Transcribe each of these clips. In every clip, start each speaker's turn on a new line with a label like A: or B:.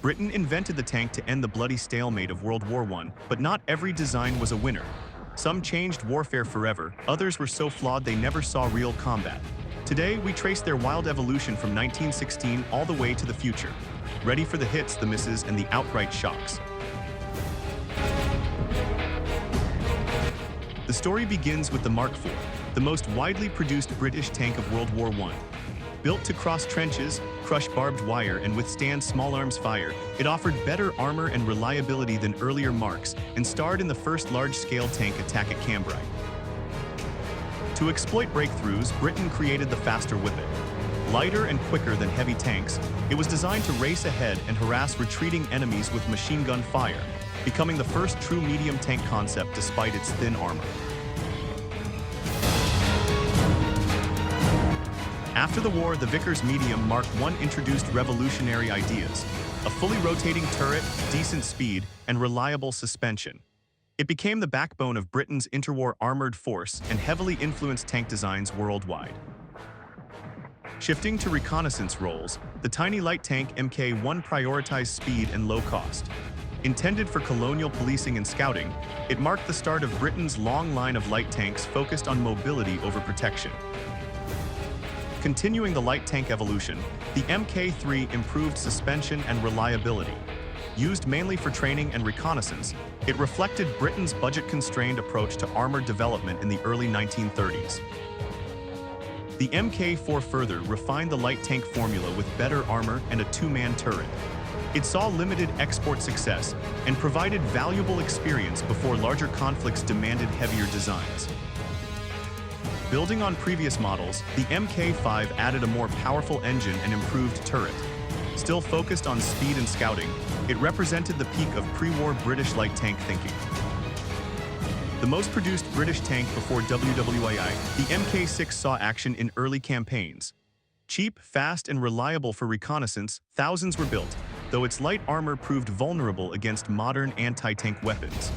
A: Britain invented the tank to end the bloody stalemate of World War I, but not every design was a winner. Some changed warfare forever, others were so flawed they never saw real combat. Today, we trace their wild evolution from 1916 all the way to the future. Ready for the hits, the misses, and the outright shocks. The story begins with the Mark IV, the most widely produced British tank of World War I. Built to cross trenches, crush barbed wire, and withstand small arms fire, it offered better armor and reliability than earlier Marks and starred in the first large-scale tank attack at Cambrai. To exploit breakthroughs, Britain created the faster Whippet. Lighter and quicker than heavy tanks, it was designed to race ahead and harass retreating enemies with machine gun fire, becoming the first true medium tank concept despite its thin armor. After the war, the Vickers Medium Mark I introduced revolutionary ideas: a fully rotating turret, decent speed, and reliable suspension. It became the backbone of Britain's interwar armored force and heavily influenced tank designs worldwide. Shifting to reconnaissance roles, the tiny light tank Mk1 prioritized speed and low cost. Intended for colonial policing and scouting, it marked the start of Britain's long line of light tanks focused on mobility over protection. Continuing the light tank evolution, the Mk3 improved suspension and reliability. Used mainly for training and reconnaissance, it reflected Britain's budget-constrained approach to armored development in the early 1930s. The Mk4 further refined the light tank formula with better armor and a two-man turret. It saw limited export success and provided valuable experience before larger conflicts demanded heavier designs. Building on previous models, the Mk5 added a more powerful engine and improved turret. Still focused on speed and scouting, it represented the peak of pre-war British light tank thinking. The most produced British tank before WWII, the Mk6 saw action in early campaigns. Cheap, fast, and reliable for reconnaissance, thousands were built, though its light armor proved vulnerable against modern anti-tank weapons.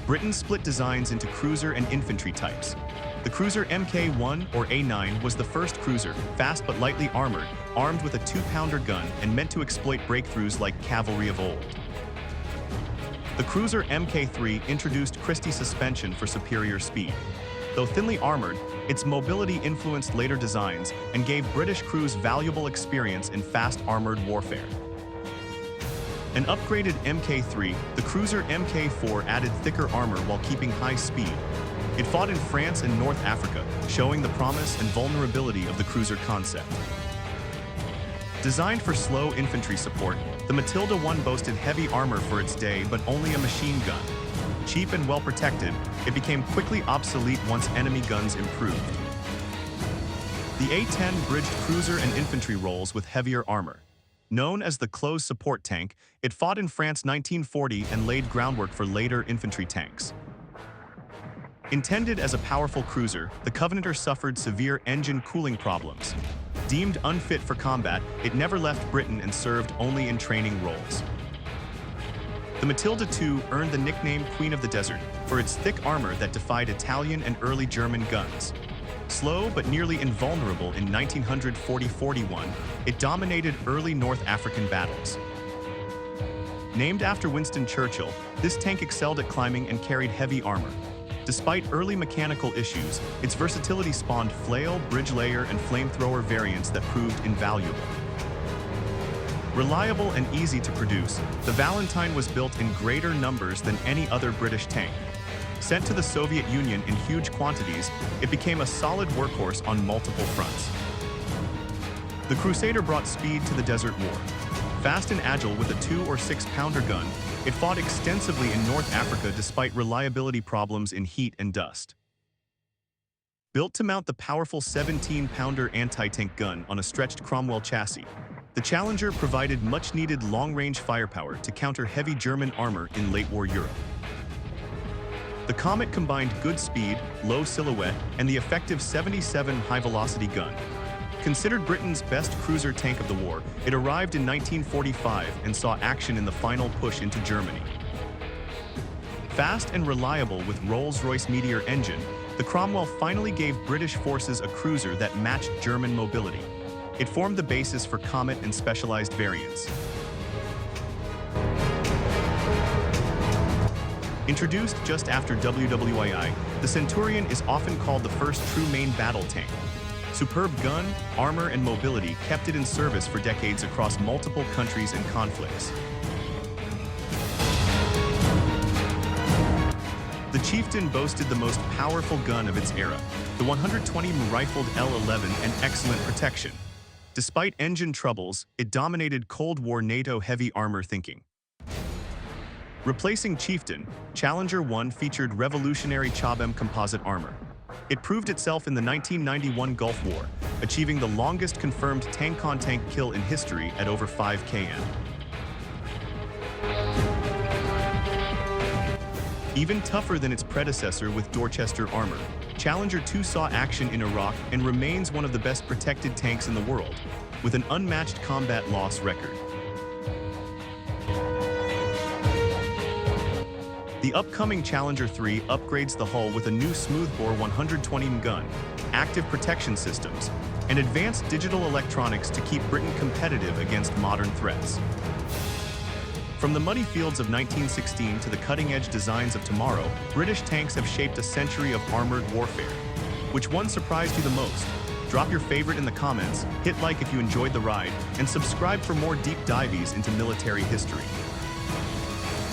A: Britain split designs into cruiser and infantry types. The cruiser Mk1 or A9 was the first cruiser, fast but lightly armored, armed with a 2-pounder gun and meant to exploit breakthroughs like cavalry of old. The cruiser Mk3 introduced Christie suspension for superior speed. Though thinly armored, its mobility influenced later designs and gave British crews valuable experience in fast armored warfare. An upgraded Mk3, the cruiser Mk4 added thicker armor while keeping high speed. It fought in France and North Africa, showing the promise and vulnerability of the cruiser concept. Designed for slow infantry support, the Matilda I boasted heavy armor for its day but only a machine gun. Cheap and well protected, it became quickly obsolete once enemy guns improved. The A10 bridged cruiser and infantry roles with heavier armor. Known as the close support tank, it fought in France 1940 and laid groundwork for later infantry tanks. Intended as a powerful cruiser, the Covenanter suffered severe engine cooling problems. Deemed unfit for combat, it never left Britain and served only in training roles. The Matilda II earned the nickname Queen of the Desert for its thick armor that defied Italian and early German guns. Slow but nearly invulnerable in 1940-41, it dominated early North African battles. Named after Winston Churchill, this tank excelled at climbing and carried heavy armor. Despite early mechanical issues, its versatility spawned flail, bridge layer, and flamethrower variants that proved invaluable. Reliable and easy to produce, the Valentine was built in greater numbers than any other British tank. Sent to the Soviet Union in huge quantities, it became a solid workhorse on multiple fronts. The Crusader brought speed to the Desert War. Fast and agile with a 2- or 6-pounder gun, it fought extensively in North Africa despite reliability problems in heat and dust. Built to mount the powerful 17-pounder anti-tank gun on a stretched Cromwell chassis, the Challenger provided much-needed long-range firepower to counter heavy German armor in late-war Europe. The Comet combined good speed, low silhouette, and the effective 77 high-velocity gun. Considered Britain's best cruiser tank of the war, it arrived in 1945 and saw action in the final push into Germany. Fast and reliable with Rolls-Royce Meteor engine, the Cromwell finally gave British forces a cruiser that matched German mobility. It formed the basis for Comet and specialized variants. Introduced just after WWII, the Centurion is often called the first true main battle tank. Superb gun, armor, and mobility kept it in service for decades across multiple countries and conflicts. The Chieftain boasted the most powerful gun of its era, the 120 rifled L11, and excellent protection. Despite engine troubles, it dominated Cold War NATO heavy armor thinking. Replacing Chieftain, Challenger 1 featured revolutionary Chabem composite armor. It proved itself in the 1991 Gulf War, achieving the longest confirmed tank-on-tank kill in history at over 5 km. Even tougher than its predecessor with Dorchester armor, Challenger 2 saw action in Iraq and remains one of the best protected tanks in the world, with an unmatched combat loss record. The upcoming Challenger 3 upgrades the hull with a new smoothbore 120 mm gun, active protection systems, and advanced digital electronics to keep Britain competitive against modern threats. From the muddy fields of 1916 to the cutting-edge designs of tomorrow, British tanks have shaped a century of armored warfare. Which one surprised you the most? Drop your favorite in the comments, hit like if you enjoyed the ride, and subscribe for more deep dives into military history.